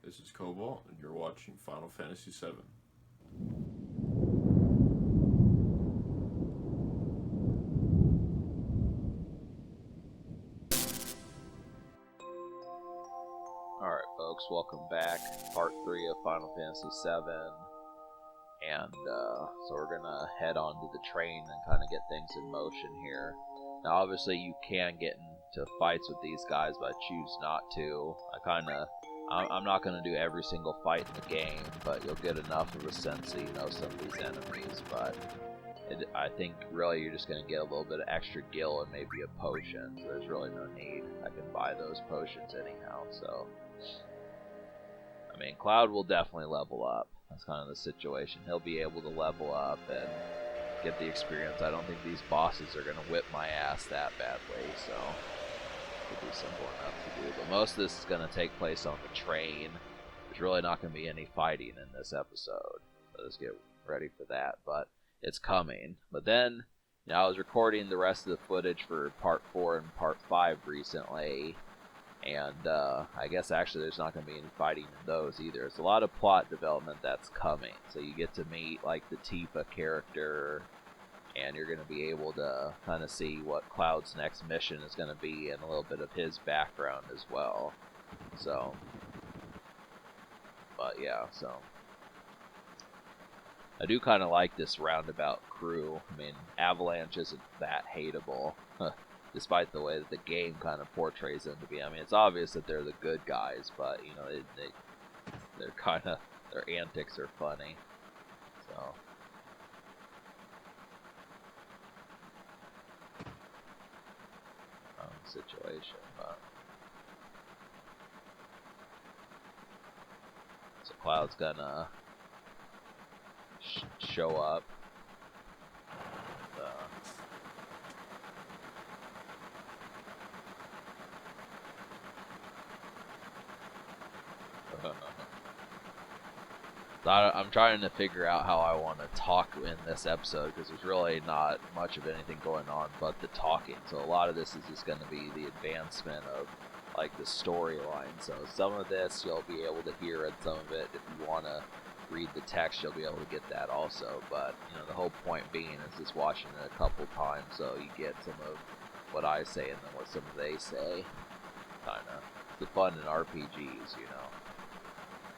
This is Cobalt, and you're watching Final Fantasy VII. Alright folks, welcome back. Part 3 of Final Fantasy VII. And so we're gonna head on to the train and kind of get things in motion here. Now obviously you can get into fights with these guys, but I choose not to. I'm not gonna do every single fight in the game, but you'll get enough of a sense so you know some of these enemies. But I think really you're just gonna get a little bit of extra gil and maybe a potion, so there's really no need. I can buy those potions anyhow, so... I mean, Cloud will definitely level up. That's kind of the situation. He'll be able to level up and get the experience. I don't think these bosses are going to whip my ass that badly, so it'll be simple enough to do. But most of this is going to take place on the train. There's really not going to be any fighting in this episode, so let's get ready for that. But it's coming. But then, you know, I was recording the rest of the footage for Part 4 and Part 5 recently, and I guess actually there's not going to be any fighting in those either. It's a lot of plot development that's coming. So you get to meet like the Tifa character, and you're going to be able to kind of see what Cloud's next mission is going to be, and a little bit of his background as well. So, but yeah, so I do kind of like this roundabout crew. I mean, Avalanche isn't that hateable. Despite the way that the game kind of portrays them to be. I mean, it's obvious that they're the good guys, but, you know, they're kind of, their antics are funny. So. Situation, but. So Cloud's gonna show up. I'm trying to figure out how I want to talk in this episode, because there's really not much of anything going on but the talking. So a lot of this is just going to be the advancement of like the storyline. So some of this you'll be able to hear, and some of it, if you want to read the text, you'll be able to get that also. But you know, the whole point being is just watching it a couple times, so you get some of what I say and then what some of they say. Kind of the fun in RPGs, you know.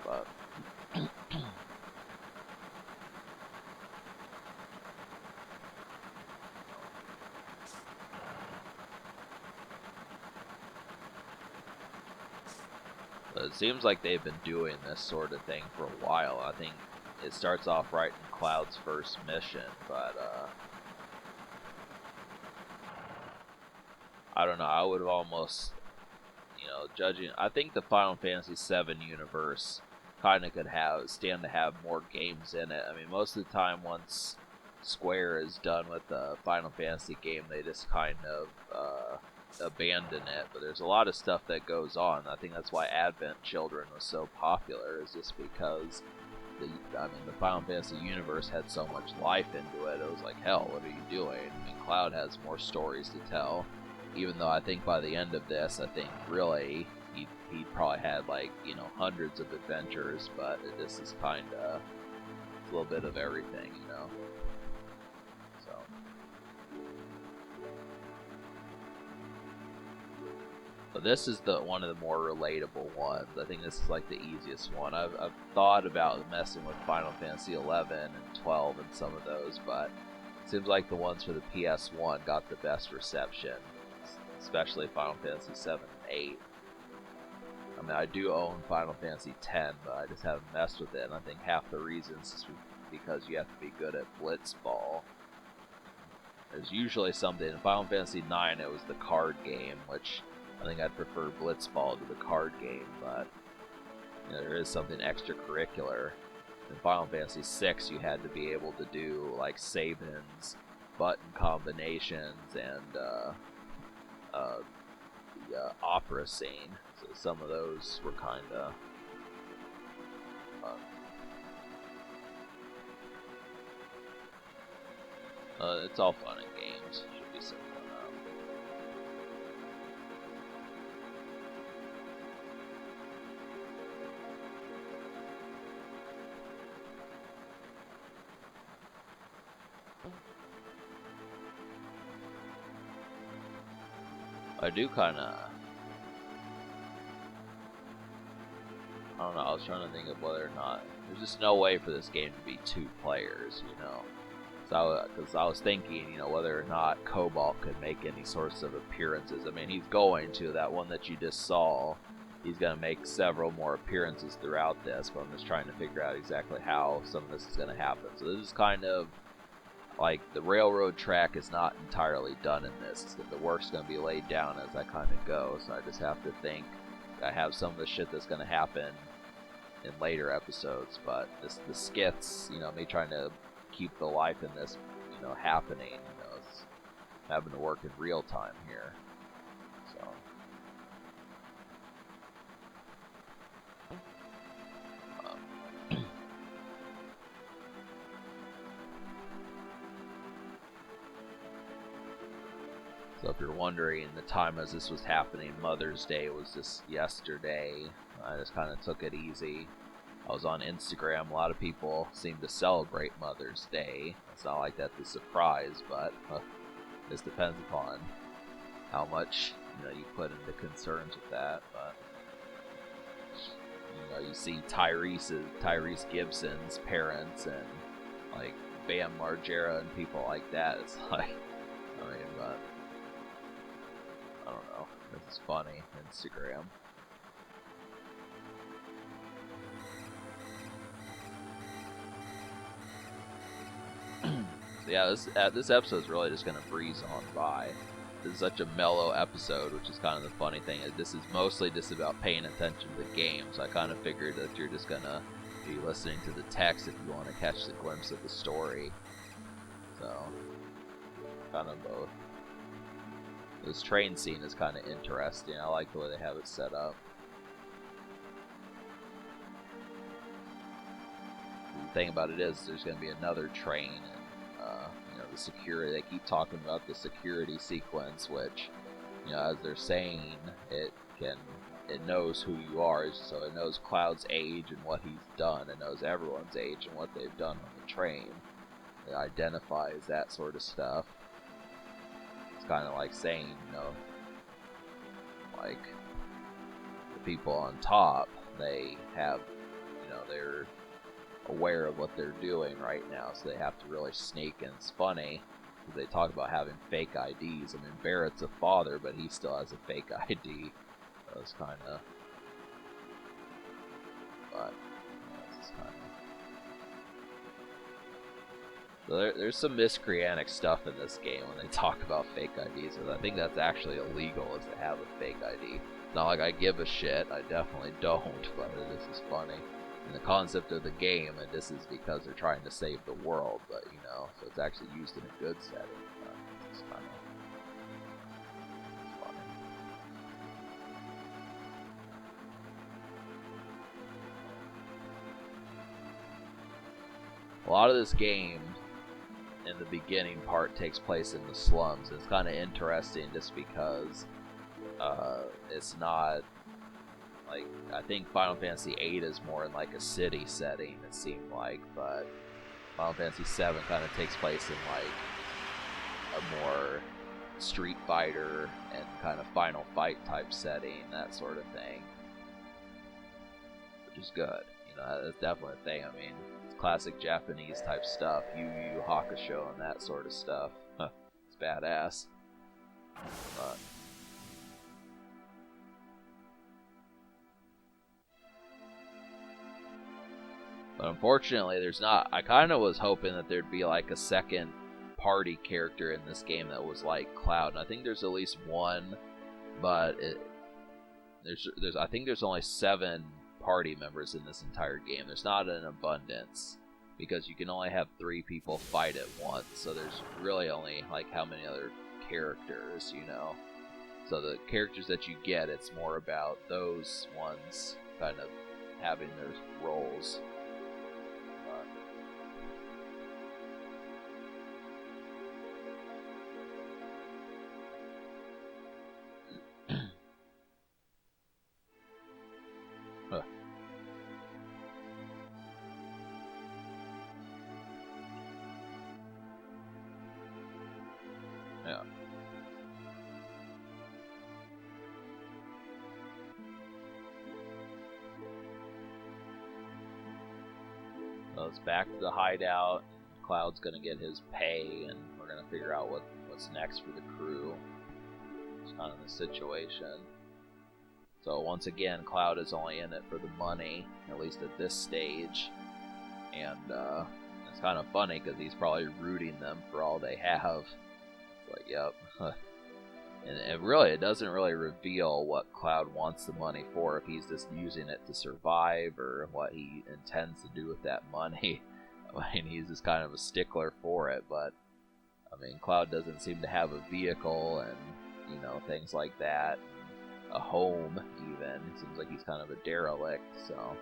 But. It seems like they've been doing this sort of thing for a while. I think it starts off right in Cloud's first mission, but I don't know. I would have almost, you know, judging. I think the Final Fantasy VII universe kind of could stand to have more games in it. I mean, most of the time, once Square is done with the Final Fantasy game, they just kind of abandon it. But there's a lot of stuff that goes on. I think that's why Advent Children was so popular, is just because the Final Fantasy universe had so much life into it. It was like, hell, what are you doing? I mean, Cloud has more stories to tell. Even though I think by the end of this, I think really he probably had like, you know, hundreds of adventures, but this is kind of a little bit of everything, you know. So. But this is one of the more relatable ones. I think this is like the easiest one. I've thought about messing with Final Fantasy 11 and 12 and some of those, but it seems like the ones for the PS1 got the best reception, especially Final Fantasy 7 and 8. I mean, I do own Final Fantasy 10, but I just haven't messed with it, and I think half the reasons is because you have to be good at Blitzball. There's usually something. In Final Fantasy 9, it was the card game, which I think I'd prefer Blitzball to the card game, but you know, there is something extracurricular. In Final Fantasy 6, you had to be able to do like Sabin's button combinations and the opera scene. So some of those were kind of fun. It's all fun in games. Should be simple enough. I do kind of. I don't know. I was trying to think of whether or not there's just no way for this game to be 2 players, you know. Because I was thinking, you know, whether or not Cobalt could make any sorts of appearances. I mean, he's going to. That one that you just saw, he's going to make several more appearances throughout this, but I'm just trying to figure out exactly how some of this is going to happen. So this is kind of like the railroad track is not entirely done in this. The work's going to be laid down as I kind of go, so I just have to think. I have some of the shit that's going to happen in later episodes, but the skits, you know, me trying to keep the life in this, you know, happening, you know, it's having to work in real time here. So if you're wondering, the time as this was happening, Mother's Day was just yesterday. I just kind of took it easy. I was on Instagram. A lot of people seem to celebrate Mother's Day. It's not like that's a surprise, but this depends upon how much, you know, you put into concerns with that. But you know, you see Tyrese Gibson's parents and like Bam Margera and people like that. It's like, I mean, but I don't know. This is funny. Instagram. So yeah, this episode is really just gonna breeze on by. This is such a mellow episode, which is kind of the funny thing. This is mostly just about paying attention to the game. So I kind of figured that you're just gonna be listening to the text if you want to catch the glimpse of the story. So kind of both. This train scene is kind of interesting. I like the way they have it set up. The thing about it is, there's going to be another train, and you know, the security. They keep talking about the security sequence, which, you know, as they're saying, it knows who you are, so it knows Cloud's age and what he's done. It knows everyone's age and what they've done on the train. It identifies that sort of stuff. It's kind of like saying, you know, like the people on top, they have, you know, they're aware of what they're doing right now, so they have to really sneak. And it's funny because they talk about having fake IDs. I mean, Barrett's a father, but he still has a fake ID. So it's kind of, but yeah, it's kind of. So there's some miscreantic stuff in this game when they talk about fake IDs. I think that's actually illegal, is to have a fake ID. It's not like I give a shit. I definitely don't. But this is funny. And the concept of the game, and this is because they're trying to save the world. But you know, so it's actually used in a good setting. It's kind of funny. A lot of this game, in the beginning part, takes place in the slums. It's kind of interesting just because it's not like, I think Final Fantasy VIII is more in like a city setting, it seemed like, but Final Fantasy VII kind of takes place in like a more Street Fighter and kind of Final Fight type setting, that sort of thing, which is good. You know, that's definitely a thing. I mean, classic Japanese type stuff, Yu Yu Hakusho and that sort of stuff. It's badass. But unfortunately, there's not. I kind of was hoping that there'd be like a second party character in this game that was like Cloud. And I think there's at least one, but I think there's only 7 party members in this entire game. There's not an abundance, because you can only have 3 people fight at once, so there's really only like how many other characters, you know. So the characters that you get, it's more about those ones kind of having their roles. Yeah. So it's back to the hideout. Cloud's gonna get his pay, and we're gonna figure out what's next for the crew. It's kind of the situation. So once again, Cloud is only in it for the money, at least at this stage. And it's kind of funny because he's probably rooting them for all they have. It's like, yep. And really, it doesn't really reveal what Cloud wants the money for, if he's just using it to survive or what he intends to do with that money. I mean, he's just kind of a stickler for it, but I mean, Cloud doesn't seem to have a vehicle and, you know, things like that. A home, even. It seems like he's kind of a derelict, so.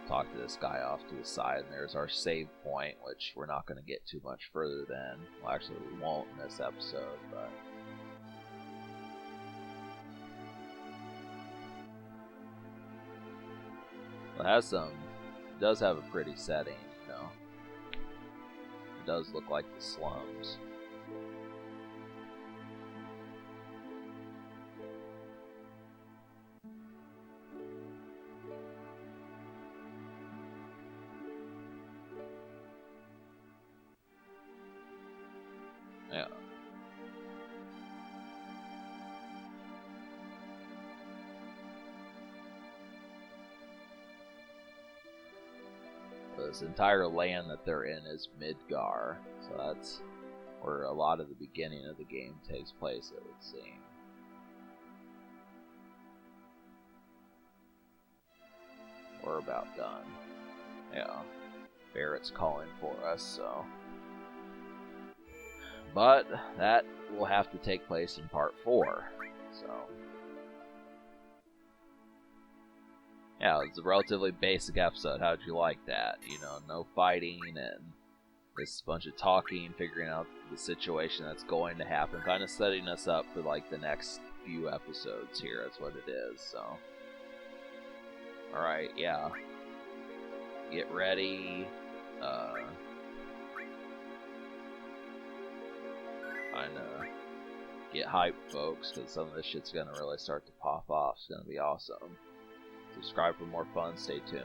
Talk to this guy off to the side, and there's our save point, which we're not going to get too much further than. Well, actually, we won't in this episode, but. It has some. It does have a pretty setting, you know. It does look like the slums. Yeah. This entire land that they're in is Midgar, so that's where a lot of the beginning of the game takes place, it would seem. We're about done. Yeah. Barrett's calling for us, so. But that will have to take place in part 4, so. Yeah, it's a relatively basic episode. How'd you like that? You know, no fighting and just a bunch of talking, figuring out the situation that's going to happen, kind of setting us up for like the next few episodes here. That's what it is, so. Alright, yeah. Get ready. Kinda get hyped, folks, because some of this shit's gonna really start to pop off. It's gonna be awesome. Subscribe for more fun. Stay tuned.